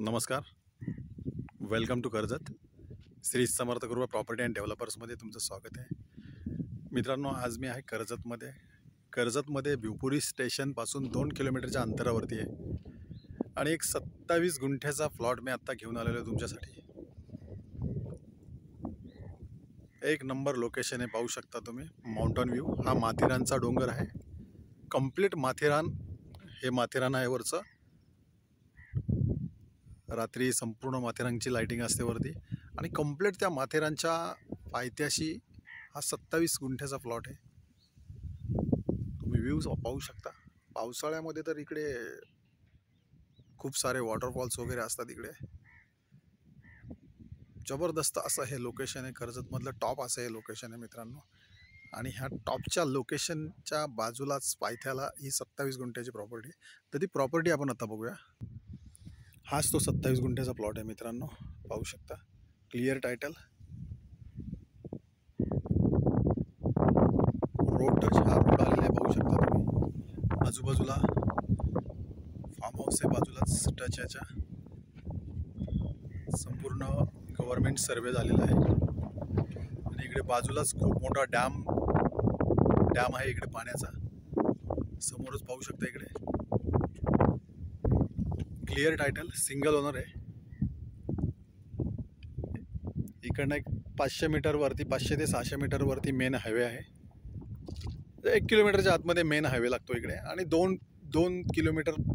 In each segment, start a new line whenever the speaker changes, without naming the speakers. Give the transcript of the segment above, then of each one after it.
नमस्कार, welcome to Karjat. Shri Samarth कृपा property and डेव्हलपर्समध्ये तुमचं स्वागत आहे. मित्रांनो, आज मी आहे कर्जतमध्ये भिवपुरी स्टेशनपासून 2 किलोमीटरच्या अंतरावरती आहे आणि एक 27 गुंठ्याचा प्लॉट मी आत्ता घेऊन आलेलो आहे तुमच्यासाठी. एक नंबर लोकेशन आहे, पाहू शकता तुम्ही. माउंटन व्ह्यू, हा माथेरानचा डोंगर आहे. कंप्लीट माथेरान, हे माथेरान आहे वरचं. रात्री संपूर्ण माथेरानची लाइटिंग असते वरती आणि कंप्लीट त्या माथेरानच्या पायथ्याशी हा 27 गुंठ्याचा प्लॉट आहे. तुम्ही व्ह्यूज पाहू शकता. पावसाळ्यामध्ये तर इकडे खूप सारे वॉटरफॉल्स वगैरे असतात. इकडे जबरदस्त असं हे लोकेशन आहे. कर्जतमधलं टॉप असं हे लोकेशन आहे मित्रांनो. आणि ह्या टॉपच्या लोकेशनच्या बाजूलाच पायथ्याला ही 27 गुंठ्याची प्रॉपर्टी. तर ती प्रॉपर्टी आपण आता बघूया. हाच तो 27 गुंठ्याचा प्लॉट आहे मित्रांनो, पाहू शकता. क्लिअर टायटल, रोड टच, हा रोड आलेला आहे, पाहू शकता तुम्ही. आजूबाजूला फार्म हाऊस आहे, बाजूलाच टच याच्या. संपूर्ण गव्हर्नमेंट सर्वे झालेला आहे आणि इकडे बाजूलाच खूप मोठा डॅम आहे इकडे पाण्याचा. समोरच पाहू शकता इकडे. क्लिअर टायटल, सिंगल ओनर आहे. इकडनं एक 500 मीटर वरती, 500 ते 600 मीटर वरती मेन हायवे आहे. 1 किलोमीटरच्या आतमध्ये मेन हायवे लागतो इकडे आणि 2 किलोमीटरच्या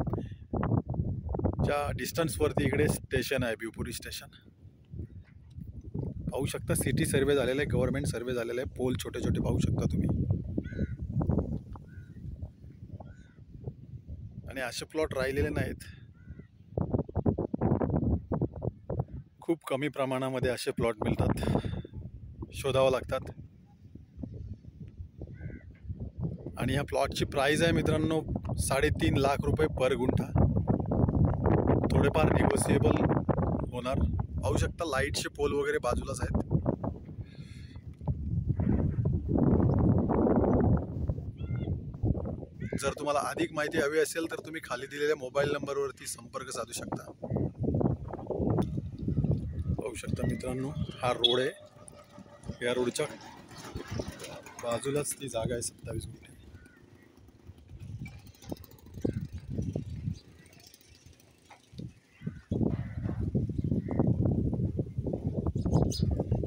डिस्टन्सवरती इकडे स्टेशन आहे, भिवपुरी स्टेशन. पाहू शकता. सिटी सर्वे झालेला आहे, गव्हर्नमेंट सर्वे झालेला आहे. पोल छोटे छोटे पाहू शकता तुम्ही. आणि असे प्लॉट राहिलेले नाहीत. खूप कमी प्रमाणामध्ये असे प्लॉट मिळतात, शोधावं लागतात. आणि ह्या प्लॉटची प्राइस आहे मित्रांनो 3.5 लाख रुपये पर गुंठा. थोडेफार निगोसिएबल होणार. पाहू शकता लाईटचे पोल वगैरे बाजूलाच आहेत. जर तुम्हाला अधिक माहिती हवी असेल तर तुम्ही खाली दिलेल्या मोबाईल नंबरवरती संपर्क साधू शकता. पाहू शकता मित्रांनो, हा रोड आहे. या रोडच्या बाजूलाच ती जागा आहे, 27 गुंठे.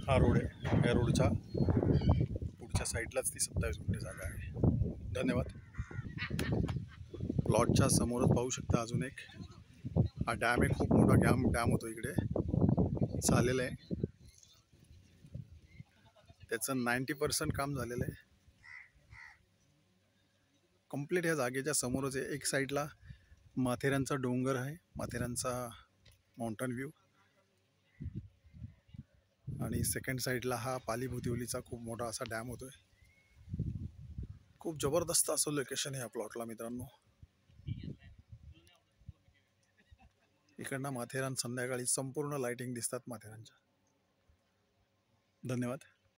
हा रोड आहे. या रोडच्या पुढच्या साईडलाच ती 27 गुंठे जागा आहे. धन्यवाद. प्लॉटच्या समोरच पाहू शकता अजून एक हा डॅम आहे. खूप मोठा डॅम होतो इकडे, झालेलं आहे. त्याचं 90% काम झालेलं आहे. कंप्लीट ह्या जागेच्या समोरच आहे. एक साईडला माथेरानचा डोंगर आहे, माथेरानचा माउंटन व्ह्यू, आणि सेकंड साईडला हा पाली भुतिवलीचा खूप मोठा असा डॅम होतोय. खूप जबरदस्त असं लोकेशन आहे या प्लॉटला मित्रांनो. इकडनं माथेरान संध्याकाळी संपूर्ण लाइटिंग दिसतात माथेरानच्या. धन्यवाद.